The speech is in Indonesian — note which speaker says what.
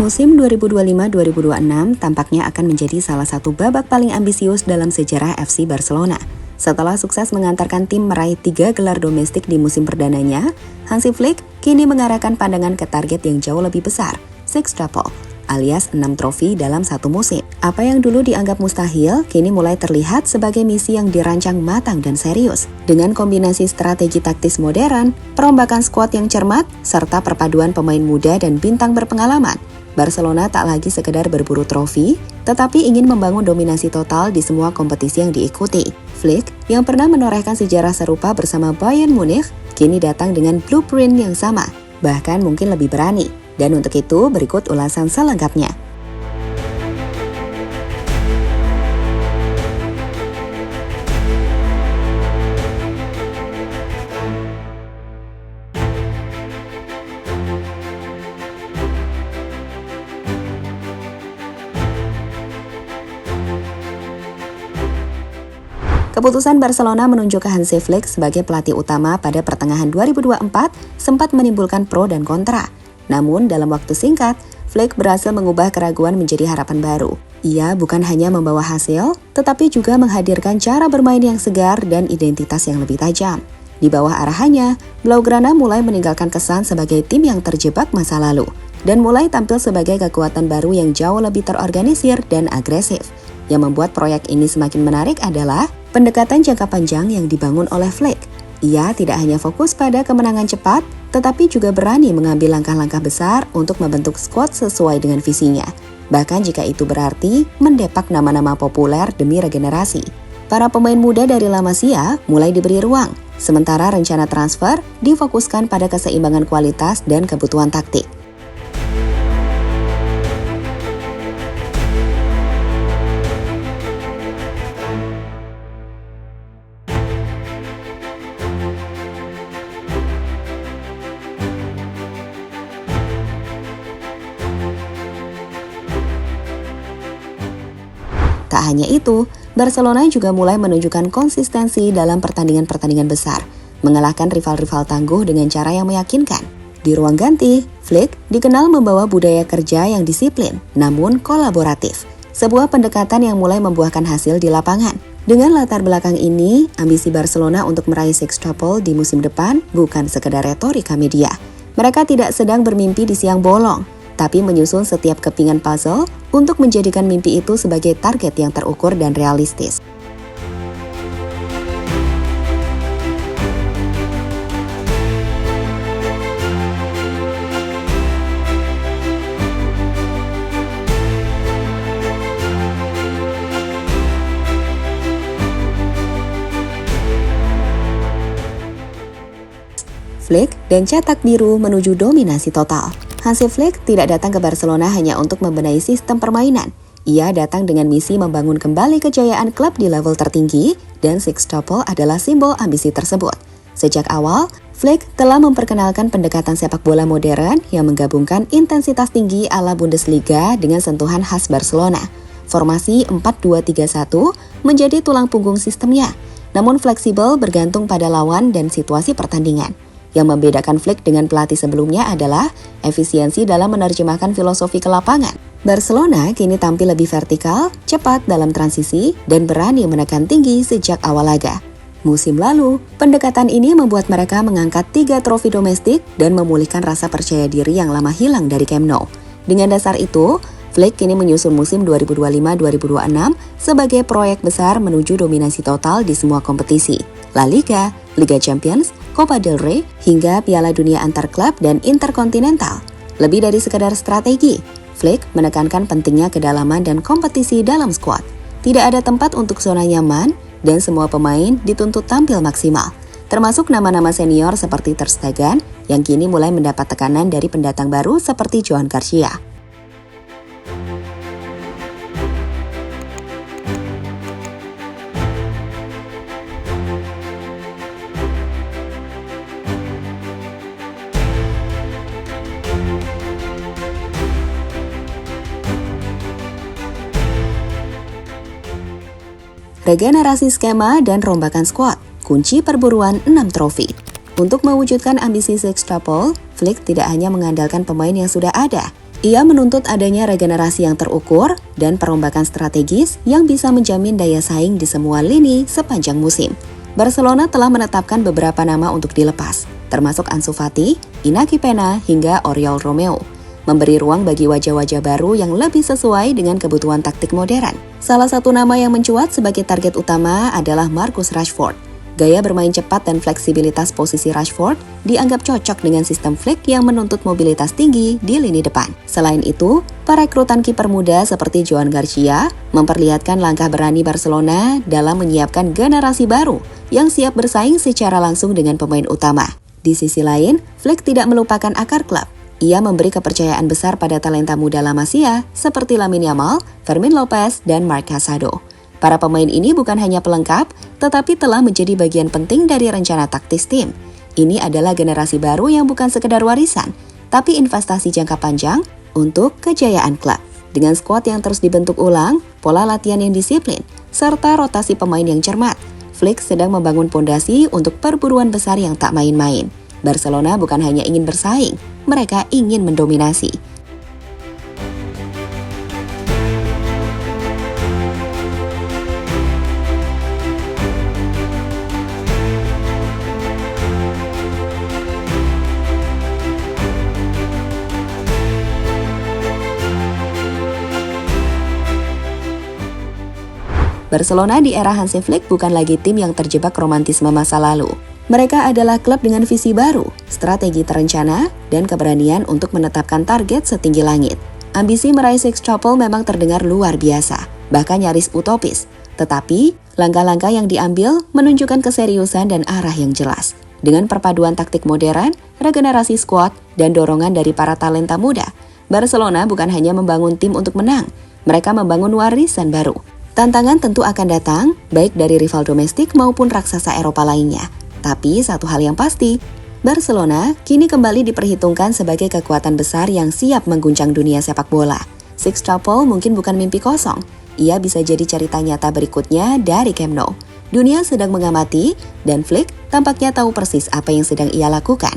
Speaker 1: Musim 2025-2026 tampaknya akan menjadi salah satu babak paling ambisius dalam sejarah FC Barcelona. Setelah sukses mengantarkan tim meraih 3 gelar domestik di musim perdananya, Hansi Flick kini mengarahkan pandangan ke target yang jauh lebih besar, sextuple, alias 6 trofi dalam satu musim. Apa yang dulu dianggap mustahil, kini mulai terlihat sebagai misi yang dirancang matang dan serius. Dengan kombinasi strategi taktis modern, perombakan skuad yang cermat, serta perpaduan pemain muda dan bintang berpengalaman, Barcelona tak lagi sekedar berburu trofi, tetapi ingin membangun dominasi total di semua kompetisi yang diikuti. Flick, yang pernah menorehkan sejarah serupa bersama Bayern Munich, kini datang dengan blueprint yang sama, bahkan mungkin lebih berani. Dan untuk itu, berikut ulasan selengkapnya. Keputusan Barcelona menunjuk Hansi Flick sebagai pelatih utama pada pertengahan 2024 sempat menimbulkan pro dan kontra. Namun, dalam waktu singkat, Flick berhasil mengubah keraguan menjadi harapan baru. Ia bukan hanya membawa hasil, tetapi juga menghadirkan cara bermain yang segar dan identitas yang lebih tajam. Di bawah arahannya, Blaugrana mulai meninggalkan kesan sebagai tim yang terjebak masa lalu, dan mulai tampil sebagai kekuatan baru yang jauh lebih terorganisir dan agresif. Yang membuat proyek ini semakin menarik adalah pendekatan jangka panjang yang dibangun oleh Flick. Ia tidak hanya fokus pada kemenangan cepat, tetapi juga berani mengambil langkah-langkah besar untuk membentuk skuad sesuai dengan visinya. Bahkan jika itu berarti mendepak nama-nama populer demi regenerasi. Para pemain muda dari La Masia mulai diberi ruang, sementara rencana transfer difokuskan pada keseimbangan kualitas dan kebutuhan taktik. Tak hanya itu, Barcelona juga mulai menunjukkan konsistensi dalam pertandingan-pertandingan besar, mengalahkan rival-rival tangguh dengan cara yang meyakinkan. Di ruang ganti, Flick dikenal membawa budaya kerja yang disiplin, namun kolaboratif. Sebuah pendekatan yang mulai membuahkan hasil di lapangan. Dengan latar belakang ini, ambisi Barcelona untuk meraih sextuple di musim depan bukan sekedar retorika media. Mereka tidak sedang bermimpi di siang bolong, tapi menyusun setiap kepingan puzzle untuk menjadikan mimpi itu sebagai target yang terukur dan realistis. Flick dan cetak biru menuju dominasi total. Hansi Flick tidak datang ke Barcelona hanya untuk membenahi sistem permainan. Ia datang dengan misi membangun kembali kejayaan klub di level tertinggi, dan sextuple adalah simbol ambisi tersebut. Sejak awal, Flick telah memperkenalkan pendekatan sepak bola modern yang menggabungkan intensitas tinggi ala Bundesliga dengan sentuhan khas Barcelona. Formasi 4-2-3-1 menjadi tulang punggung sistemnya, namun fleksibel bergantung pada lawan dan situasi pertandingan. Yang membedakan Flick dengan pelatih sebelumnya adalah efisiensi dalam menerjemahkan filosofi ke lapangan. Barcelona kini tampil lebih vertikal, cepat dalam transisi, dan berani menekan tinggi sejak awal laga. Musim lalu, pendekatan ini membuat mereka mengangkat 3 trofi domestik dan memulihkan rasa percaya diri yang lama hilang dari Camp Nou. Dengan dasar itu, Flick kini menyusun musim 2025-2026 sebagai proyek besar menuju dominasi total di semua kompetisi. La Liga, Liga Champions, Copa del Rey, hingga Piala Dunia antar klub dan interkontinental. Lebih dari sekadar strategi, Flick menekankan pentingnya kedalaman dan kompetisi dalam skuad. Tidak ada tempat untuk zona nyaman, dan semua pemain dituntut tampil maksimal, termasuk nama-nama senior seperti Ter Stegen yang kini mulai mendapat tekanan dari pendatang baru seperti Joan Garcia. Regenerasi skema dan rombakan skuad, kunci perburuan 6 trofi. Untuk mewujudkan ambisi sextuple, Flick tidak hanya mengandalkan pemain yang sudah ada. Ia menuntut adanya regenerasi yang terukur dan perombakan strategis yang bisa menjamin daya saing di semua lini sepanjang musim. Barcelona telah menetapkan beberapa nama untuk dilepas, termasuk Ansu Fati, Inaki Peña, hingga Oriol Romeu, memberi ruang bagi wajah-wajah baru yang lebih sesuai dengan kebutuhan taktik modern. Salah satu nama yang mencuat sebagai target utama adalah Marcus Rashford. Gaya bermain cepat dan fleksibilitas posisi Rashford dianggap cocok dengan sistem Flick yang menuntut mobilitas tinggi di lini depan. Selain itu, perekrutan kiper muda seperti Joan Garcia memperlihatkan langkah berani Barcelona dalam menyiapkan generasi baru yang siap bersaing secara langsung dengan pemain utama. Di sisi lain, Flick tidak melupakan akar klub. Ia memberi kepercayaan besar pada talenta muda La Masia seperti Lamine Yamal, Fermin Lopez, dan Marc Casado. Para pemain ini bukan hanya pelengkap, tetapi telah menjadi bagian penting dari rencana taktis tim. Ini adalah generasi baru yang bukan sekedar warisan, tapi investasi jangka panjang untuk kejayaan klub. Dengan skuad yang terus dibentuk ulang, pola latihan yang disiplin, serta rotasi pemain yang cermat, Flick sedang membangun pondasi untuk perburuan besar yang tak main-main. Barcelona bukan hanya ingin bersaing, mereka ingin mendominasi. Barcelona di era Hansi Flick bukan lagi tim yang terjebak romantisme masa lalu. Mereka adalah klub dengan visi baru, strategi terencana, dan keberanian untuk menetapkan target setinggi langit. Ambisi meraih sextuple memang terdengar luar biasa, bahkan nyaris utopis. Tetapi, langkah-langkah yang diambil menunjukkan keseriusan dan arah yang jelas. Dengan perpaduan taktik modern, regenerasi skuad, dan dorongan dari para talenta muda, Barcelona bukan hanya membangun tim untuk menang, mereka membangun warisan baru. Tantangan tentu akan datang, baik dari rival domestik maupun raksasa Eropa lainnya. Tapi satu hal yang pasti, Barcelona kini kembali diperhitungkan sebagai kekuatan besar yang siap mengguncang dunia sepak bola. Sextuple mungkin bukan mimpi kosong, ia bisa jadi cerita nyata berikutnya dari Camp Nou. Dunia sedang mengamati, dan Flick tampaknya tahu persis apa yang sedang ia lakukan.